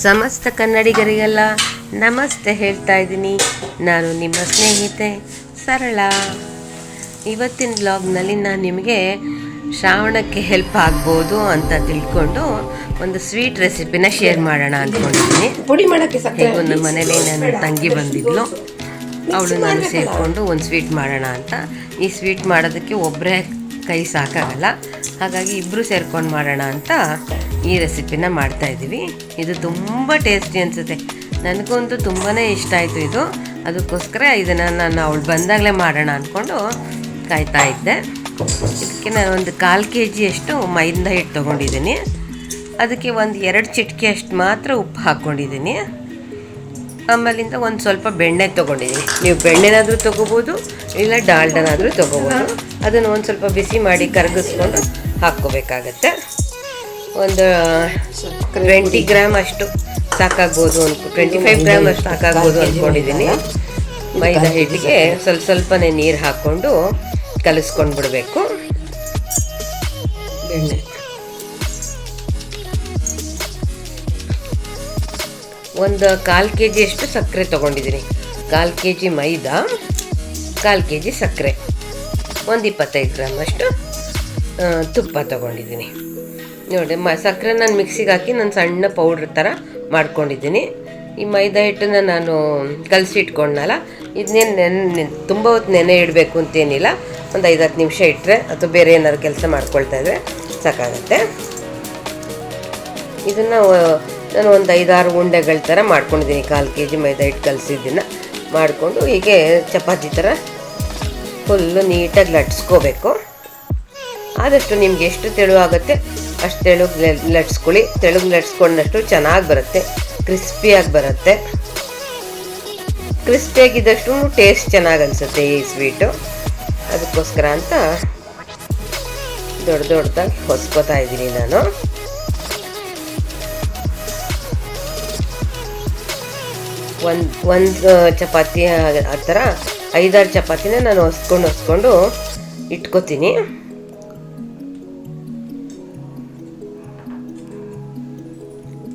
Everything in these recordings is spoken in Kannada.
ಸಮಸ್ತ ಕನ್ನಡಿಗರಿಗೆಲ್ಲ ನಮಸ್ತೆ ಹೇಳ್ತಾ ಇದ್ದೀನಿ. ನಾನು ನಿಮ್ಮ ಸ್ನೇಹಿತೆ ಸರಳ. ಇವತ್ತಿನ ಬ್ಲಾಗ್ನಲ್ಲಿ ನಾನು ನಿಮಗೆ ಶ್ರಾವಣಕ್ಕೆ ಹೆಲ್ಪ್ ಆಗ್ಬೋದು ಅಂತ ತಿಳ್ಕೊಂಡು ಒಂದು ಸ್ವೀಟ್ ರೆಸಿಪಿನ ಶೇರ್ ಮಾಡೋಣ ಅಂದ್ಕೊಂಡಿದ್ದೀನಿ. ಪುಡಿ ಮಾಡೋಕ್ಕೆ ಒಂದು ಮನೇಲಿ ನನ್ನ ತಂಗಿ ಬಂದಿದ್ಲು, ಅವಳು ನಾನು ಸೇರಿಕೊಂಡು ಒಂದು ಸ್ವೀಟ್ ಮಾಡೋಣ ಅಂತ. ಈ ಸ್ವೀಟ್ ಮಾಡೋದಕ್ಕೆ ಒಬ್ಬರೇ ಕೈ ಸಾಕಾಗಲ್ಲ, ಹಾಗಾಗಿ ಇಬ್ಬರು ಸೇರ್ಕೊಂಡು ಮಾಡೋಣ ಅಂತ ಈ ರೆಸಿಪಿನ ಮಾಡ್ತಾಯಿದ್ದೀವಿ. ಇದು ತುಂಬ ಟೇಸ್ಟಿ ಅನಿಸುತ್ತೆ, ನನಗಂತೂ ತುಂಬಾ ಇಷ್ಟ ಆಯಿತು ಇದು. ಅದಕ್ಕೋಸ್ಕರ ಇದನ್ನು ನಾನು ಅವಳು ಬಂದಾಗಲೇ ಮಾಡೋಣ ಅಂದ್ಕೊಂಡು ಕಾಯ್ತಾ ಇದ್ದೆ. ಇದಕ್ಕೆ ನಾನು ಒಂದು 1/4 kg ಅಷ್ಟು ಮೈದಾ ಹಿಟ್ಟು ತೊಗೊಂಡಿದ್ದೀನಿ. ಅದಕ್ಕೆ ಒಂದು 2 ಚಿಟಿಕೆ ಅಷ್ಟು ಮಾತ್ರ ಉಪ್ಪು ಹಾಕ್ಕೊಂಡಿದ್ದೀನಿ. ಆಮೇಲಿಂದ ಒಂದು ಸ್ವಲ್ಪ ಬೆಣ್ಣೆ ತೊಗೊಂಡಿದ್ದೀನಿ. ನೀವು ಬೆಣ್ಣೆನಾದರೂ ತೊಗೋಬೋದು, ಇಲ್ಲ ಡಾಲ್ಡನಾದರೂ ತೊಗೋಬೋದು. ಅದನ್ನು ಒಂದು ಸ್ವಲ್ಪ ಬಿಸಿ ಮಾಡಿ ಕರಗಿಸ್ಕೊಂಡು ಹಾಕ್ಕೋಬೇಕಾಗತ್ತೆ. ಒಂದು 20 ಗ್ರಾಮ್ ಅಷ್ಟು ಸಾಕಾಗ್ಬೋದು, 25 ಗ್ರಾಮ್ ಅಷ್ಟು ಸಾಕಾಗ್ಬೋದು ಅಂದ್ಕೊಂಡಿದ್ದೀನಿ. ಮೈದಾ ಹಿಟ್ಟಿಗೆ ಸ್ವಲ್ಪನೇ ನೀರು ಹಾಕ್ಕೊಂಡು ಕಲಿಸ್ಕೊಂಡು ಬಿಡಬೇಕು. ಬೆಣ್ಣೆ ಒಂದು 1/4 kg ಅಷ್ಟು ಸಕ್ಕರೆ ತೊಗೊಂಡಿದ್ದೀನಿ. 1/4 kg ಮೈದಾ, 1/4 kg ಸಕ್ಕರೆ, ಒಂದು 25 ಗ್ರಾಮ್ ಅಷ್ಟು ತುಪ್ಪ ತೊಗೊಂಡಿದ್ದೀನಿ. ನೋಡಿ, ಸಕ್ಕರೆ ನಾನು ಮಿಕ್ಸಿಗೆ ಹಾಕಿ ನಾನು ಸಣ್ಣ ಪೌಡ್ರ್ ಥರ ಮಾಡ್ಕೊಂಡಿದ್ದೀನಿ. ಈ ಮೈದಾ ಹಿಟ್ಟನ್ನು ನಾನು ಕಲಸಿಟ್ಕೊಂಡಲ್ಲ, ಇದನ್ನೇನು ತುಂಬ ಹೊತ್ತು ನೆನೆ ಇಡಬೇಕು ಅಂತೇನಿಲ್ಲ. ಒಂದು 5-10 ನಿಮಿಷ ಇಟ್ಟರೆ ಅಥವಾ ಬೇರೆ ಏನಾದ್ರು ಕೆಲಸ ಮಾಡ್ಕೊಳ್ತಾ ಇದ್ದರೆ ಸಾಕಾಗುತ್ತೆ. ಇದನ್ನು ನಾನು ಒಂದು 5-6 ಉಂಡೆಗಳ ಥರ ಮಾಡ್ಕೊಂಡಿದ್ದೀನಿ. 1/4 kg ಮೈದಾ ಹಿಟ್ಟು ಕಲಸಿದ್ದನ್ನು ಮಾಡಿಕೊಂಡು ಹೀಗೆ ಚಪಾತಿ ಥರ ಫುಲ್ಲು ನೀಟಾಗಿ ಲಟ್ಸ್ಕೋಬೇಕು. ಆದಷ್ಟು ನಿಮ್ಗೆ ಎಷ್ಟು ತೆಳುವಾಗುತ್ತೆ ಅಷ್ಟು ತೆಳುಗೆ ಲಟ್ಸ್ಕೊಳ್ಳಿ. ತೆಳುಗೆ ಲಟ್ಸ್ಕೊಂಡಷ್ಟು ಚೆನ್ನಾಗಿ ಬರುತ್ತೆ, ಕ್ರಿಸ್ಪಿಯಾಗಿ ಬರುತ್ತೆ. ಕ್ರಿಸ್ಪಿಯಾಗಿದ್ದಷ್ಟು ಟೇಸ್ಟ್ ಚೆನ್ನಾಗಿ ಅನಿಸುತ್ತೆ ಈ ಸ್ವೀಟು. ಅದಕ್ಕೋಸ್ಕರ ಅಂತ ದೊಡ್ಡದಾಗಿ ಹೊಸ್ಕೋತಾ ಇದ್ದೀನಿ ನಾನು. ಒಂದು ಚಪಾತಿ ಆ ಥರ 5-6 ಚಪಾತಿನ ನಾನು ಹೊಸ್ಕೊಂಡು ಇಟ್ಕೋತೀನಿ.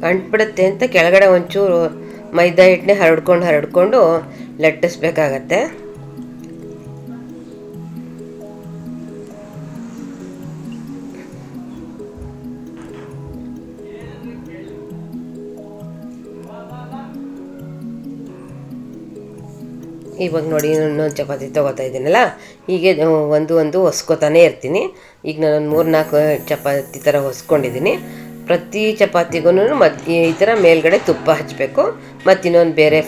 ಅಂಟ್ಬಿಡುತ್ತೆ ಅಂತ ಕೆಳಗಡೆ ಒಂಚೂರು ಮೈದಾ ಹಿಟ್ಟನ್ನೇ ಹರಡ್ಕೊಂಡು ಲಟ್ಟಿಸ್ಬೇಕಾಗತ್ತೆ. ಇವಾಗ ನೋಡಿ, ಇನ್ನೊಂದು ಚಪಾತಿ ತೊಗೋತಾ ಇದ್ದೀನಲ್ಲ, ಹೀಗೆ ಒಂದು ಹೊಸ್ಕೋತಾನೆ ಇರ್ತೀನಿ. ಈಗ ನಾನು 3-4 ಚಪಾತಿ ಥರ ಹೊಸ್ಕೊಂಡಿದ್ದೀನಿ. ಪ್ರತಿ ಚಪಾತಿಗೂ ಈ ಥರ ಮೇಲ್ಗಡೆ ತುಪ್ಪ ಹಚ್ಚಬೇಕು, ಮತ್ತು ಇನ್ನೊಂದು ಬೇರೆ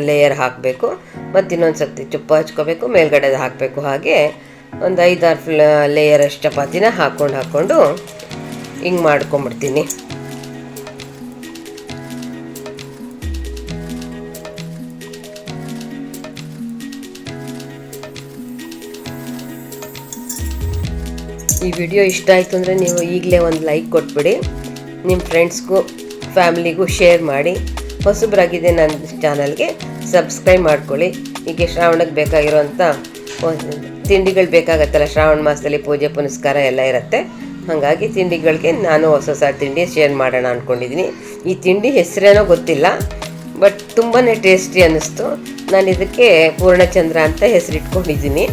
ಲೇಯರ್ ಹಾಕಬೇಕು, ಮತ್ತು ಇನ್ನೊಂದು ಸರ್ತಿ ತುಪ್ಪ ಹಚ್ಕೋಬೇಕು, ಮೇಲ್ಗಡೆ ಹಾಕಬೇಕು. ಹಾಗೆ ಒಂದು 5-6 ಲೇಯರ್ ಅಷ್ಟು ಚಪಾತಿನ ಹಾಕ್ಕೊಂಡು ಹಿಂಗೆ ಮಾಡ್ಕೊಂಬಿಡ್ತೀನಿ. ಈ ವಿಡಿಯೋ ಇಷ್ಟ ಆಯಿತು ಅಂದರೆ ನೀವು ಈಗಲೇ ಒಂದು ಲೈಕ್ ಕೊಟ್ಬಿಡಿ. ನಿಮ್ಮ ಫ್ರೆಂಡ್ಸ್ಗೂ ಫ್ಯಾಮಿಲಿಗೂ ಶೇರ್ ಮಾಡಿ. ಹೊಸಬರಾಗಿದೆ ನನ್ನ ಚಾನಲ್ಗೆ ಸಬ್ಸ್ಕ್ರೈಬ್ ಮಾಡ್ಕೊಳ್ಳಿ. ಹೀಗೆ ಶ್ರಾವಣಕ್ಕೆ ಬೇಕಾಗಿರೋಂಥ ತಿಂಡಿಗಳು ಬೇಕಾಗತ್ತಲ್ಲ, ಶ್ರಾವಣ ಮಾಸದಲ್ಲಿ ಪೂಜೆ ಪುನಸ್ಕಾರ ಎಲ್ಲ ಇರುತ್ತೆ. ಹಾಗಾಗಿ ತಿಂಡಿಗಳಿಗೆ ನಾನು ಹೊಸ ತಿಂಡಿ ಶೇರ್ ಮಾಡೋಣ ಅಂದ್ಕೊಂಡಿದ್ದೀನಿ. ಈ ತಿಂಡಿ ಹೆಸರೇನೋ ಗೊತ್ತಿಲ್ಲ, ಬಟ್ ತುಂಬಾ ಟೇಸ್ಟಿ ಅನ್ನಿಸ್ತು. ನಾನು ಇದಕ್ಕೆ ಪೂರ್ಣಚಂದ್ರ ಅಂತ ಹೆಸರಿಟ್ಕೊಂಡಿದ್ದೀನಿ.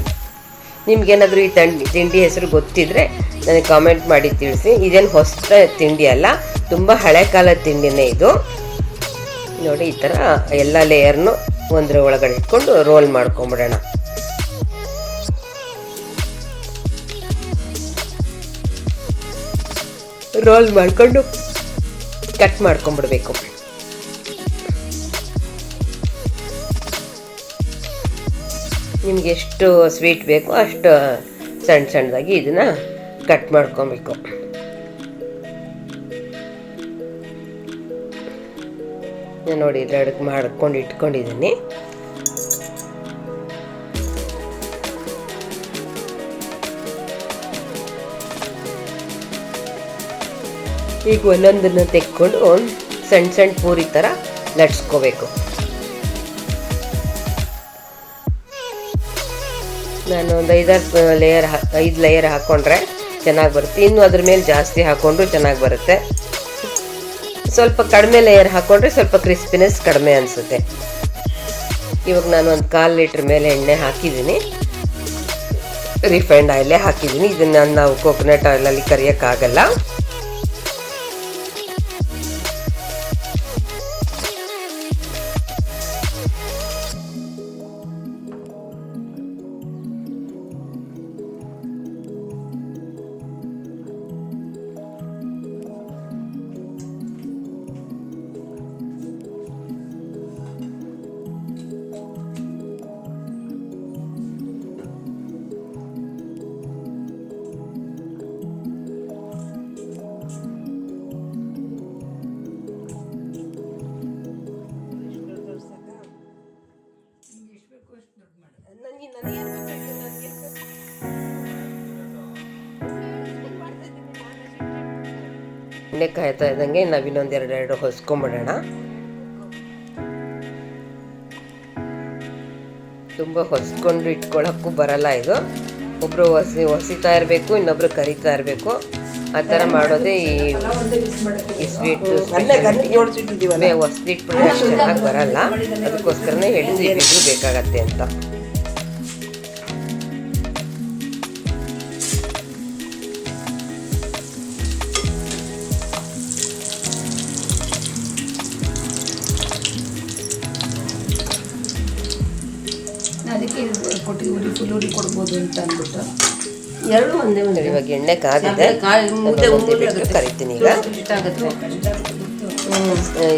ನಿಮ್ಗೇನಾದರೂ ಈ ತಿಂಡಿ ಹೆಸರು ಗೊತ್ತಿದ್ದರೆ ನನಗೆ ಕಾಮೆಂಟ್ ಮಾಡಿ ತಿಳಿಸಿ. ಇದೇನು ಹೊಸ ತಿಂಡಿ ಅಲ್ಲ, ತುಂಬ ಹಳೆ ಕಾಲದ ತಿಂಡಿನೇ ಇದು. ನೋಡಿ, ಈ ಥರ ಎಲ್ಲ ಲೇಯರ್ನು ಒಂದರ ಒಳಗಡೆ ಇಟ್ಕೊಂಡು ರೋಲ್ ಮಾಡ್ಕೊಂಬಿಡೋಣ. ರೋಲ್ ಮಾಡಿಕೊಂಡು ಕಟ್ ಮಾಡ್ಕೊಂಬಿಡ್ಬೇಕು. ನಿಮ್ಗೆ ಎಷ್ಟು ಸ್ವೀಟ್ ಬೇಕೋ ಅಷ್ಟು ಸಣ್ಣದಾಗಿ ಇದನ್ನು ಕಟ್ ಮಾಡ್ಕೊಬೇಕು. ನಾನು ನೋಡಿ ಇದಕ್ಕೆ ಮಾಡ್ಕೊಂಡು ಇಟ್ಕೊಂಡಿದ್ದೀನಿ. ಈಗ ಒಂದೊಂದನ್ನು ತೆಕ್ಕೊಂಡು ಸಣ್ಣ ಪೂರಿ ಥರ ಲಟ್ಸ್ಕೋಬೇಕು. ನಾನು ಒಂದು 5 ಲೇಯರ್ ಹಾಕ್ಕೊಂಡ್ರೆ ಚೆನ್ನಾಗಿ ಬರುತ್ತೆ. ಇನ್ನು ಅದ್ರ ಮೇಲೆ ಜಾಸ್ತಿ ಹಾಕ್ಕೊಂಡ್ರು ಚೆನ್ನಾಗಿ ಬರುತ್ತೆ. ಸ್ವಲ್ಪ ಕಡಿಮೆ ಲೇಯರ್ ಹಾಕ್ಕೊಂಡ್ರೆ ಸ್ವಲ್ಪ ಕ್ರಿಸ್ಪಿನೆಸ್ ಕಡಿಮೆ ಅನಿಸುತ್ತೆ. ಇವಾಗ ನಾನು ಒಂದು 1/4 ಲೀಟ್ರ್ ಮೇಲೆ ಎಣ್ಣೆ ಹಾಕಿದ್ದೀನಿ, ರಿಫೈಂಡ್ ಆಯಿಲೇ ಹಾಕಿದ್ದೀನಿ. ಇದನ್ನು ನಾವು ಕೋಕೋನಟ್ ಆಯಿಲಲ್ಲಿ ಕರಿಯೋಕ್ಕಾಗಲ್ಲ. ಎಣ್ಣೆ ಕಾಯ್ತಾ ಇದ್ದಂಗೆ ನಾವಿನ್ನೊಂದು ಎರಡು ಹೊಸ್ಕೊಂಬಿಡೋಣ. ತುಂಬ ಹೊಸ್ಕೊಂಡು ಇಟ್ಕೊಳ್ಳೋಕ್ಕೂ ಬರಲ್ಲ ಇದು. ಒಬ್ಬರು ಹೊಸಿತಾ ಇರಬೇಕು, ಇನ್ನೊಬ್ರು ಕರಿತಾ ಇರಬೇಕು. ಆ ಥರ ಮಾಡೋದೇ ಈ ಸ್ವೀಟ್. ಹೊಸ್ದಿಟ್ಬಿಟ್ರೆ ಅಷ್ಟು ಚೆನ್ನಾಗಿ ಬರಲ್ಲ. ಅದಕ್ಕೋಸ್ಕರನೇ ಹೇಳಿದ್ದು ಇಬ್ರು ಬೇಕಾಗತ್ತೆ ಅಂತ. ಅದಕ್ಕೆ ಉರಿ ಕೊಡ್ಬೋದು ಅಂತ ಅಂದ್ಬಿಟ್ಟು ಎರಡು ಒಂದೇ ಒಂದು. ಇವಾಗ ಎಣ್ಣೆ ಕಾದಿದೆ, ಕರಿತೀನಿ ಈಗ.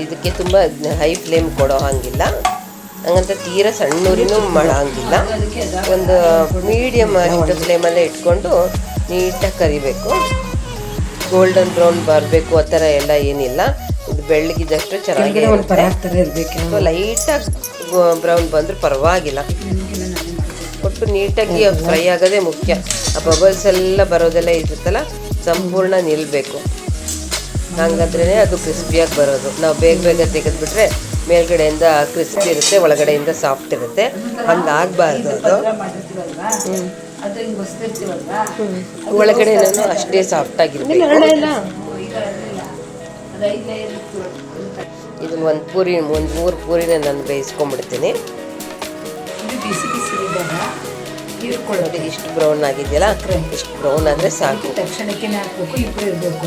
ಇದಕ್ಕೆ ತುಂಬ ಹೈ ಫ್ಲೇಮ್ ಕೊಡೋ ಹಾಗಿಲ್ಲ, ಹಂಗಂತ ತೀರಾ ಸಣ್ಣೂರಿನೂ ಮಾಡೋ ಹಾಗಿಲ್ಲ. ಒಂದು ಮೀಡಿಯಮ್ ಫ್ಲೇಮಲ್ಲೇ ಇಟ್ಕೊಂಡು ನೀಟಾಗಿ ಕರಿಬೇಕು. ಗೋಲ್ಡನ್ ಬ್ರೌನ್ ಬರಬೇಕು ಆ ಥರ ಎಲ್ಲ ಏನಿಲ್ಲ. ಇದು ಬೆಳ್ಳಗಿದ್ದಷ್ಟು ಚೆನ್ನಾಗಿ ಲೈಟಾಗಿ ಬ್ರೌನ್ ಬಂದರೂ ಪರವಾಗಿಲ್ಲ. ಒಟ್ಟು ನೀಟಾಗಿ ಫ್ರೈ ಆಗೋದೇ ಮುಖ್ಯ. ಆ ಬಬಲ್ಸ್ ಎಲ್ಲ ಬರೋದೆಲ್ಲ ಇರುತ್ತಲ್ಲ, ಸಂಪೂರ್ಣ ನಿಲ್ಲಬೇಕು. ಹಂಗಾದ್ರೇ ಅದು ಕ್ರಿಸ್ಪಿಯಾಗಿ ಬರೋದು. ನಾವು ಬೇಗ ಬೇಗ ತೆಗೆದುಬಿಟ್ರೆ ಮೇಲ್ಗಡೆಯಿಂದ ಕ್ರಿಸ್ಪಿ ಇರುತ್ತೆ, ಒಳಗಡೆಯಿಂದ ಸಾಫ್ಟ್ ಇರುತ್ತೆ. ಹಂಗಾಗಬಾರ್ದು ಅದು. ಒಳಗಡೆನೂ ಅಷ್ಟೇ ಸಾಫ್ಟಾಗಿರ್ಬೇಕು. ಇದನ್ನು ಒಂದು 3 ಪೂರಿನ ನಾನು ಬೇಯಿಸ್ಕೊಂಡ್ಬಿಡ್ತೀನಿ. ನೋಡಿ ಇಷ್ಟು ಬ್ರೌನ್ ಆಗಿದೆಯಲ್ಲ, ಇಷ್ಟು ಬ್ರೌನ್ ಆದರೆ ಸಾಕು. ತಕ್ಷಣಕ್ಕೆ ಹಾಕಬೇಕು, ಇಬ್ಬರು ಇರಬೇಕು.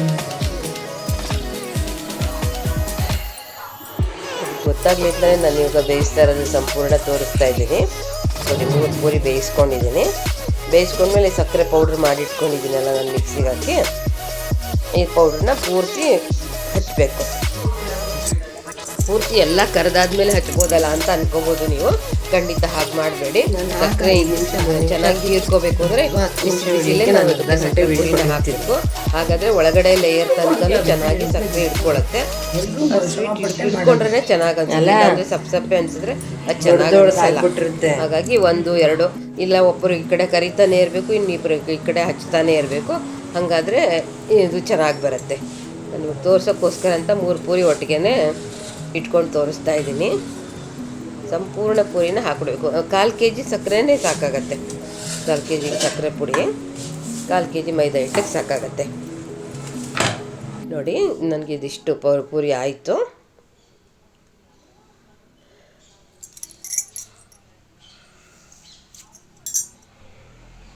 ಗೊತ್ತಾಗ್ಲಿಕ್ಕೆ ನಾನು ಇವಾಗ ಬೇಯಿಸ್ತಾ ಇರೋದು ಸಂಪೂರ್ಣ ತೋರಿಸ್ತಾ ಇದ್ದೀನಿ. ನೋಡಿ 3 ಪೂರಿ ಬೇಯಿಸ್ಕೊಂಡಿದ್ದೀನಿ. ಬೇಯಿಸ್ಕೊಂಡ್ಮೇಲೆ ಸಕ್ಕರೆ ಪೌಡ್ರ್ ಮಾಡಿಟ್ಕೊಂಡಿದ್ದೀನಲ್ಲ ನಾನು ಮಿಕ್ಸಿಗೆ ಹಾಕಿ, ಈ ಪೌಡ್ರನ್ನ ಪೂರ್ತಿ ಹಚ್ಚಬೇಕು. ಪೂರ್ತಿ ಎಲ್ಲ ಕರೆದಾದ್ಮೇಲೆ ಹಚ್ಬೋದಲ್ಲ ಅಂತ ಅನ್ಕೋಬೋದು ನೀವು. ಖಂಡಿತ ಹಾಗೆ ಮಾಡಬೇಡಿ. ಸಕ್ಕರೆ ಚೆನ್ನಾಗಿ ಹೀರ್ಕೋಬೇಕು ಅಂದರೆ ಬಿಸಿಲೇ ನಾನು ಸಕ್ಕರೆ ಪುಡಿನ ಹಾಕಬೇಕು. ಹಾಗಾದರೆ ಒಳಗಡೆ ಲೇಯರ್ ತನಕ ಚೆನ್ನಾಗಿ ಸಕ್ಕರೆ ಹಿಡ್ಕೊಳತ್ತೆ. ಸ್ವೀಟ್ ಹಿಡ್ಕೊಂಡ್ರೆ ಚೆನ್ನಾಗಿ ಅನ್ಸಲ್ಲ, ಅಂದರೆ ಸಪ್ಪೆ ಅನ್ಸಿದ್ರೆ ಅದು ಚೆನ್ನಾಗಿ. ಹಾಗಾಗಿ 1, 2 ಇಲ್ಲ, ಒಬ್ಬರು ಈ ಕಡೆ ಕರಿತಾನೆ ಇರಬೇಕು, ಇನ್ನಿಬ್ಬರು ಈ ಕಡೆ ಹಚ್ತಾನೆ ಇರಬೇಕು. ಹಾಗಾದರೆ ಇದು ಚೆನ್ನಾಗಿ ಬರುತ್ತೆ. ನಾನು ತೋರ್ಸೋಕ್ಕೋಸ್ಕರ ಅಂತ 3 ಪೂರಿ ಒಟ್ಟಿಗೆ ಇಟ್ಕೊಂಡು ತೋರಿಸ್ತಾ ಇದ್ದೀನಿ. ಸಂಪೂರ್ಣ ಪೂರಿನ ಹಾಕ್ಬಿಡ್ಬೇಕು. 1/4 kg ಸಕ್ಕರೆನೇ ಸಾಕಾಗತ್ತೆ. 1/4 kg ಸಕ್ಕರೆ ಪುಡಿ, 1/4 kg ಮೈದಾ ಹಿಟ್ಟಿಗೆ ಸಾಕಾಗತ್ತೆ. ನೋಡಿ ನನಗೆ ಇದಿಷ್ಟು ಪೂರಿ ಆಯಿತು.